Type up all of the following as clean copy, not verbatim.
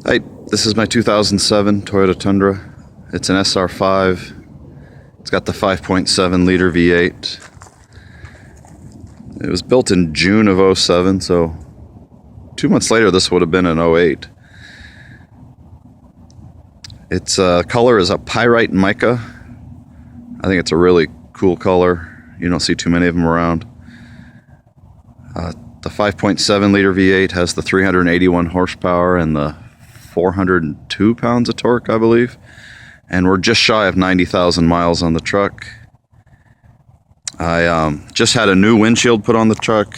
Hi, this is my 2007 Toyota Tundra. It's an SR5. It's got the 5.7 liter V8. It was built in June of 07, so 2 months later this would have been an 08. Its color is a Pyrite Mica. I think it's a really cool color. You don't see too many of them around. The 5.7 liter V8 has the 381 horsepower and the 402 pounds of torque, I believe. And we're just shy of 90,000 miles on the truck. I just had a new windshield put on the truck.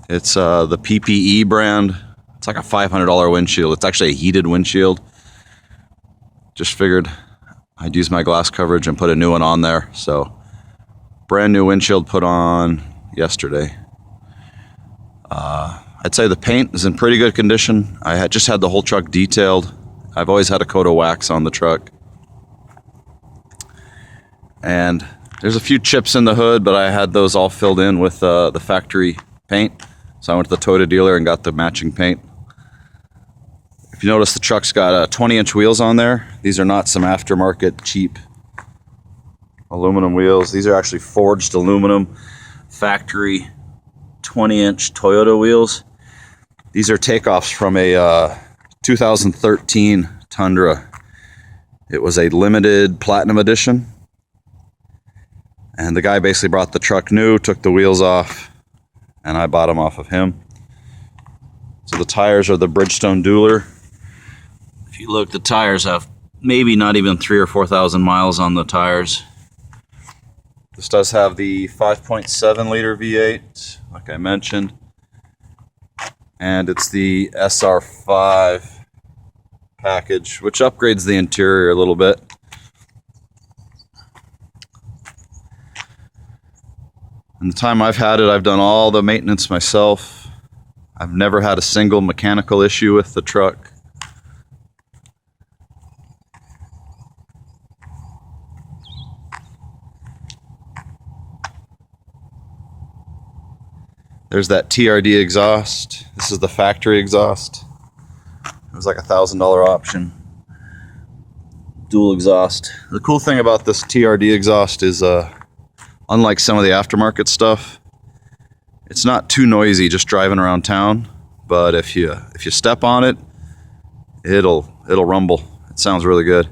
It's the PPE brand. It's like a $500 windshield. It's actually a heated windshield. Just figured I'd use my glass coverage and put a new one on there. So, brand new windshield put on yesterday. I'd say the paint is in pretty good condition. I had just had the whole truck detailed. I've always had a coat of wax on the truck. And there's a few chips in the hood, but I had those all filled in with the factory paint. So I went to the Toyota dealer and got the matching paint. If you notice, the truck's got 20-inch wheels on there. These are not some aftermarket cheap aluminum wheels. These are actually forged aluminum factory 20-inch Toyota wheels. These are takeoffs from a 2013 Tundra. It was a limited platinum edition. And the guy basically brought the truck new, took the wheels off, and I bought them off of him. So the tires are the Bridgestone Dueler. If you look, the tires have maybe not even 3,000 or 4,000 miles on the tires. This does have the 5.7 liter V8, like I mentioned. And it's the SR5 package, which upgrades the interior a little bit. In the time I've had it, I've done all the maintenance myself. I've never had a single mechanical issue with the truck. There's that TRD exhaust. This is the factory exhaust. It was like a $1,000 option. Dual exhaust. The cool thing about this TRD exhaust is, unlike some of the aftermarket stuff, it's not too noisy just driving around town. But if you step on it, it'll rumble. It sounds really good.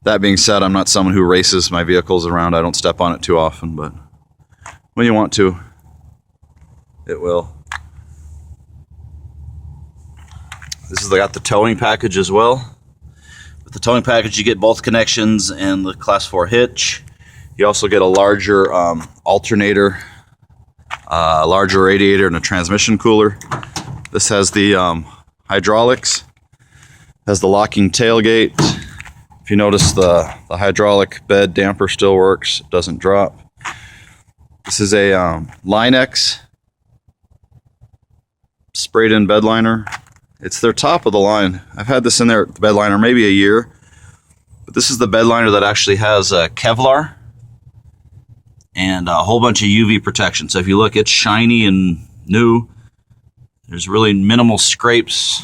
That being said, I'm not someone who races my vehicles around. I don't step on it too often, but when you want to, it will. This has got the towing package as well. With the towing package, you get both connections and the Class 4 hitch. You also get a larger alternator, a larger radiator, and a transmission cooler. This has the hydraulics, has the locking tailgate. If you notice, the hydraulic bed damper still works, it doesn't drop. This is a Line-X sprayed in bed liner. It's their top of the line. I've had this in there, the bed liner, maybe a year. But this is the bed liner that actually has Kevlar and a whole bunch of UV protection. So if you look, it's shiny and new. There's really minimal scrapes.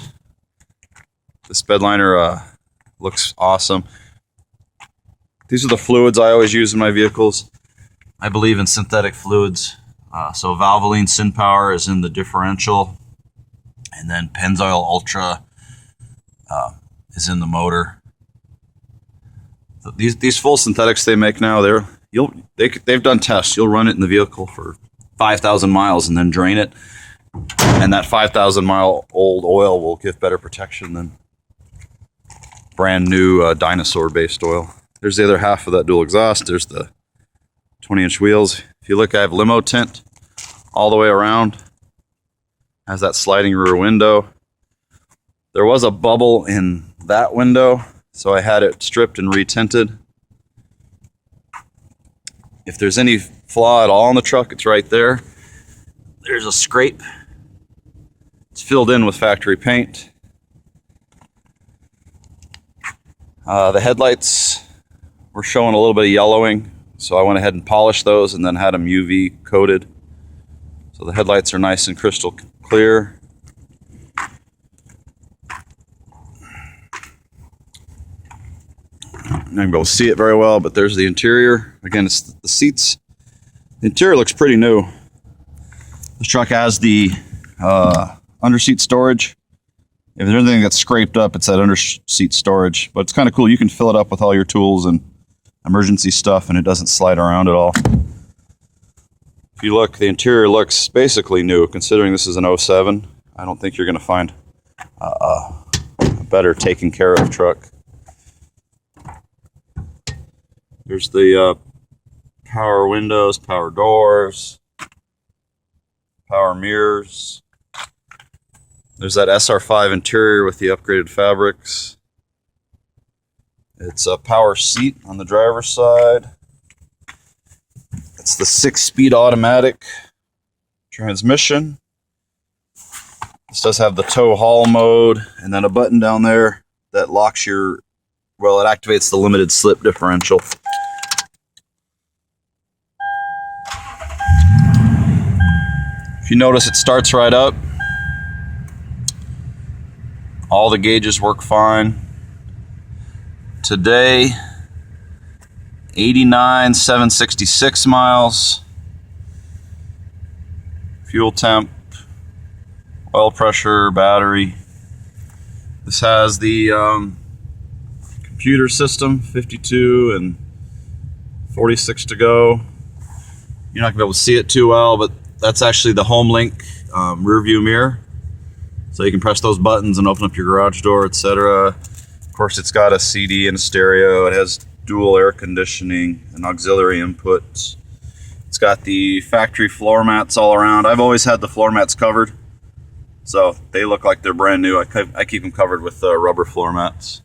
This bed liner looks awesome. These are the fluids I always use in my vehicles. I believe in synthetic fluids. So Valvoline SynPower is in the differential. And then Pennzoil Ultra is in the motor. So these full synthetics they make now, they've done tests. You'll run it in the vehicle for 5,000 miles and then drain it, and that 5,000 mile old oil will give better protection than brand new dinosaur based oil. There's the other half of that dual exhaust. There's the 20-inch wheels. If you look, I have limo tint all the way around. Has that sliding rear window. There was a bubble in that window, so I had it stripped and retinted. If there's any flaw at all in the truck, it's right there. There's a scrape. It's filled in with factory paint. The headlights were showing a little bit of yellowing, so I went ahead and polished those and then had them UV coated. So the headlights are nice and crystal clear. You're not gonna be able to see it very well, but there's the interior. Again, it's the seats. The interior looks pretty new. This truck has the underseat storage. If there's anything that's scraped up, it's that underseat storage. But it's kind of cool. You can fill it up with all your tools and emergency stuff, and it doesn't slide around at all. If you look, the interior looks basically new. Considering this is an 07, I don't think you're going to find a better taken care of truck. There's the power windows, power doors, power mirrors. There's that SR5 interior with the upgraded fabrics. It's a power seat on the driver's side. It's the 6-speed automatic transmission. This does have the tow haul mode, and then a button down there that locks your, well, it activates the limited slip differential. If you notice, it starts right up. All the gauges work fine. Today, 89,766 miles. Fuel temp, oil pressure, battery. This has the computer system, 52 and 46 to go. You're not gonna be able to see it too well, but that's actually the HomeLink rear view mirror. So you can press those buttons and open up your garage door, etc. Of course, it's got a CD and a stereo. It has dual air conditioning and auxiliary inputs. It's got the factory floor mats all around. I've always had the floor mats covered, so they look like they're brand new. I keep them covered with rubber floor mats.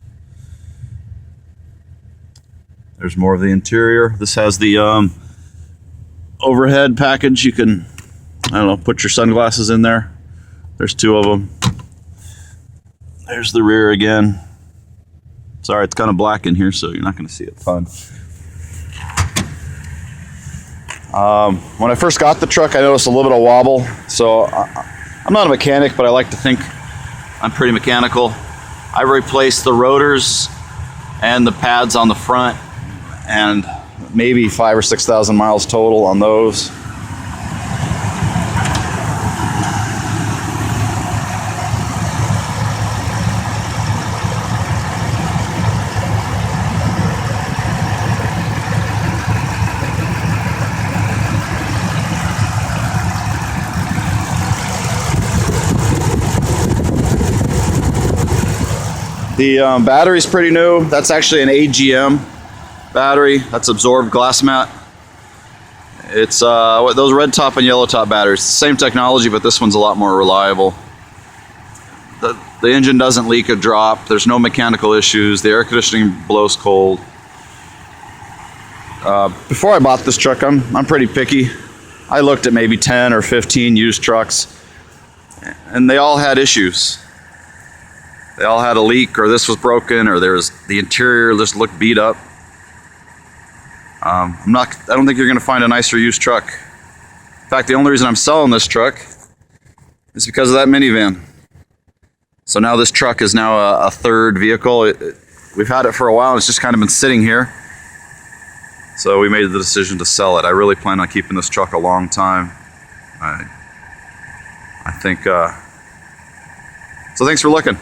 There's more of the interior. This has the overhead package. You can, I don't know, put your sunglasses in there. There's 2 of them. There's the rear again. Sorry, it's kind of black in here, so you're not going to see it fun. When I first got the truck, I noticed a little bit of wobble. So I'm not a mechanic, but I like to think I'm pretty mechanical. I replaced the rotors and the pads on the front, and maybe 5,000 or 6,000 miles total on those. The battery's pretty new. That's actually an AGM battery. That's absorbed glass mat. It's those red top and yellow top batteries. It's the same technology, but this one's a lot more reliable. The engine doesn't leak a drop. There's no mechanical issues. The air conditioning blows cold. Before I bought this truck, I'm pretty picky. I looked at maybe 10 or 15 used trucks, and they all had issues. They all had a leak, or this was broken, or the interior just looked beat up. I don't think you're going to find a nicer used truck. In fact, the only reason I'm selling this truck is because of that minivan. So now this truck is now a third vehicle. We've had it for a while, and it's just kind of been sitting here. So we made the decision to sell it. I really plan on keeping this truck a long time. I think, so thanks for looking.